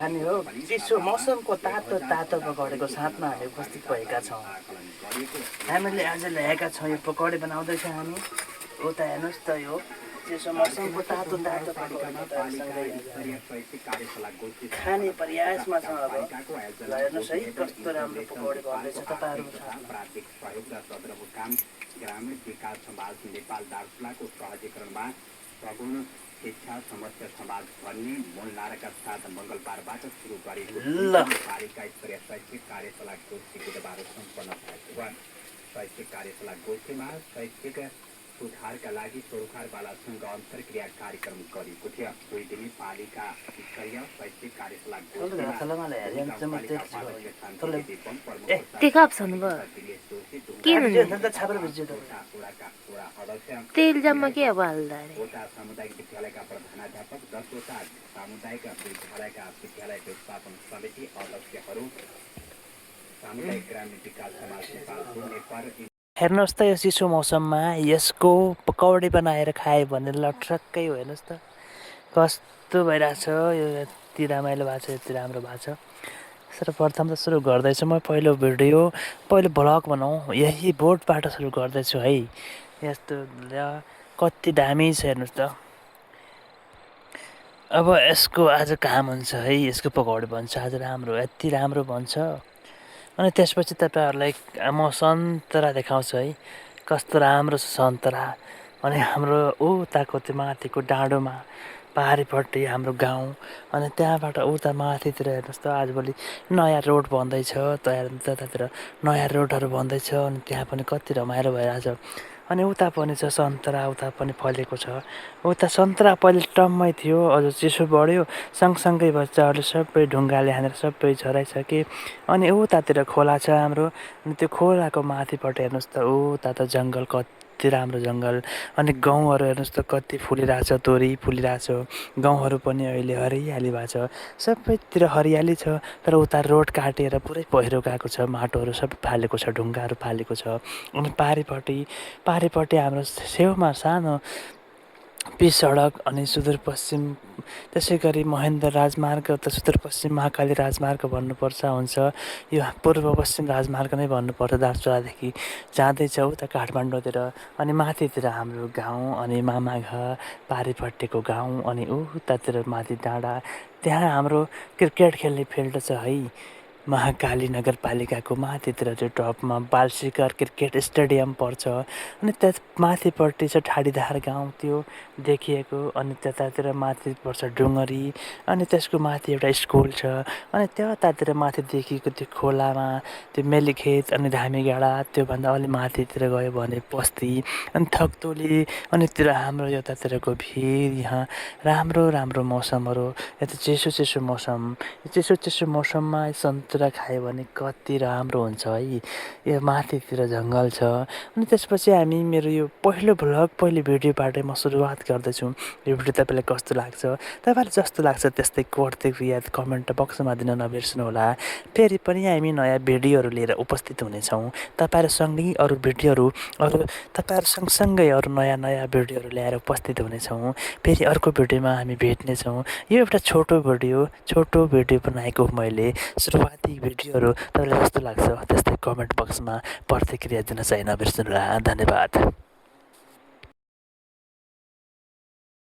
हामी हो चिसो मौसमको तातो तातो पकौडेको साथमा हामी उपस्थित भएका छौँ। हामीले आज ल्याएका छौँ यो पकौडे बनाउँदैछ हामी। उता हेर्नुहोस् त यो चिसो मौसमको तातो तातो खाने प्रयासमा छ अब। हेर्नुहोस् है कस्तो राम्रो पकौडे बन्दैछ तपाईँहरू। ग्रामीण विकास समाज नेपाल दार्चुलाको सहजीकरणमा सगुण शिक्षा समस्या समाज भन्ने मूल नाराका साथ मङ्गलबारबाट सुरु गरेको बालिका स्तरीय शैक्षिक कार्यशाला गोष्ठी बुधबार सम्पन्न भएको छ। शैक्षिक कार्यशाला गोष्ठीमा शैक्षिक सुधारका लागि सरकारवालासँग अन्तर्क्रिया कार्यक्रम गरिएको थियो। 2 दिने पालिका स्तरीय शैक्षिक कार्यशाला तेल जम्मा के अब हाल्दा सामुदायिक विद्यालयका प्रधानाध्यापक 10वटा सामुदायिक विद्यालयका विद्यालय व्यवस्थापन समिति अध्यक्षहरू सामुदायिक ग्रामीण विकास समाज हेर्नुहोस् त यो चिसो मौसममा यसको पकौडी बनाएर खायो भने लट्रक्कै हो। हेर्नुहोस् त कस्तो भइरहेछ यो। यति रमाइलो भएको छ, यति राम्रो भएको छ। सर्वप्रथम त सुरु गर्दैछु म पहिलो भ्लग भनौँ यही बोटबाट सुरु गर्दैछु है। यस्तो कति दामी छ हेर्नुहोस् त। अब यसको आज काम हुन्छ है, यसको पकौडी बन्छ आज राम्रो, यति राम्रो बन्छ। अनि त्यसपछि तपाईँहरूलाई म सन्तरा देखाउँछु है, कस्तो राम्रो छ सन्तरा। अनि हाम्रो उताको त्यो माथिको डाँडोमा पारिपट्टि हाम्रो गाउँ, अनि त्यहाँबाट उता माथितिर हेर्नुहोस् त आजभोलि नयाँ रोड बन्दैछ, त्यतातिर नयाँ रोडहरू बन्दैछ। अनि त्यहाँ पनि कति रमाइलो भइरहेछ। अनि उता पनि छ सन्तरा, उता पनि फलेको छ। उता सन्तरा पहिले टम्मै थियो, अझ चिसो बढ्यो, सँगसँगै बच्चाहरूले सबै ढुङ्गाले हानेर सबै झराइसके। अनि उतातिर खोला छ हाम्रो, अनि त्यो खोलाको माथिपट्टि हेर्नुहोस् त उता त जङ्गल, कति राम्रो जङ्गल। अनि गाउँहरू हेर्नुहोस् त कति फुलिरहेछ, तोरी फुलिरहेछ। गाउँहरू पनि अहिले हरियाली भएको छ, सबैतिर हरियाली छ। तर उता रोड काटेर पुरै पहिरो गएको छ, माटोहरू सबै फालेको छ, ढुङ्गाहरू फालेको छ। अनि पारिपट्टि हाम्रो छेउमा सानो पिच सडक, अनि सुदूरपश्चिम त्यसै गरी महेन्द्र राजमार्ग, त सुदूरपश्चिम महाकाली राजमार्ग भन्नुपर्छ हुन्छ। यो पूर्व पश्चिम राजमार्ग नै भन्नुपर्छ। दार्चुलादेखि जाँदैछ उता काठमाडौँतिर, अनि माथितिर हाम्रो गाउँ, अनि मामाघर पारिपट्टिको गाउँ, अनि उतातिर माथि डाँडा, त्यहाँ हाम्रो क्रिकेट खेल्ने फिल्ड छ है। महाकाली नगरपालिकाको माथितिर त्यो टपमा बालशिखर क्रिकेट स्टेडियम पर्छ। अनि त्यस माथिपट्टि छ ठाडीधार गाउँ त्यो देखिएको। अनि त्यतातिर माथि पर्छ डुङ्गरी, अनि त्यसको माथि एउटा स्कुल छ। अनि त्यतातिर माथिदेखिको त्यो खोलामा त्यो मेलीखेत, अनि धामीगाडा, त्योभन्दा अलि माथितिर गयो भने बस्ती, अनि थक्तोली, अनि तिर हाम्रो यतातिरको भिर। यहाँ राम्रो राम्रो मौसमहरू, यता चिसो मौसम, चिसो मौसममा सन्तरा खायो भने कति राम्रो हुन्छ है। यो माथितिर जङ्गल छ। अनि त्यसपछि हामी मेरो यो पहिलो भिडियोबाटै म सुरुवात गर्दैछु। यो भिडियो तपाईँलाई कस्तो लाग्छ, तपाईँलाई जस्तो लाग्छ त्यस्तै प्रतिक्रिया कमेन्ट बक्समा दिन नबिर्सनुहोला। फेरि पनि हामी नयाँ भिडियोहरू लिएर उपस्थित हुनेछौँ तपाईँहरूसँगै। अरू भिडियोहरू तपाईँहरू सँगसँगै अरू नयाँ भिडियोहरू ल्याएर उपस्थित हुनेछौँ। फेरि अर्को भिडियोमा हामी भेट्नेछौँ। यो एउटा छोटो भिडियो बनाएको मैले। सुरुवाती भिडियोहरू तपाईँलाई कस्तो लाग्छ त्यस्तै कमेन्ट बक्समा प्रतिक्रिया दिन चाहिँ नबिर्सनुहोला। धन्यवाद।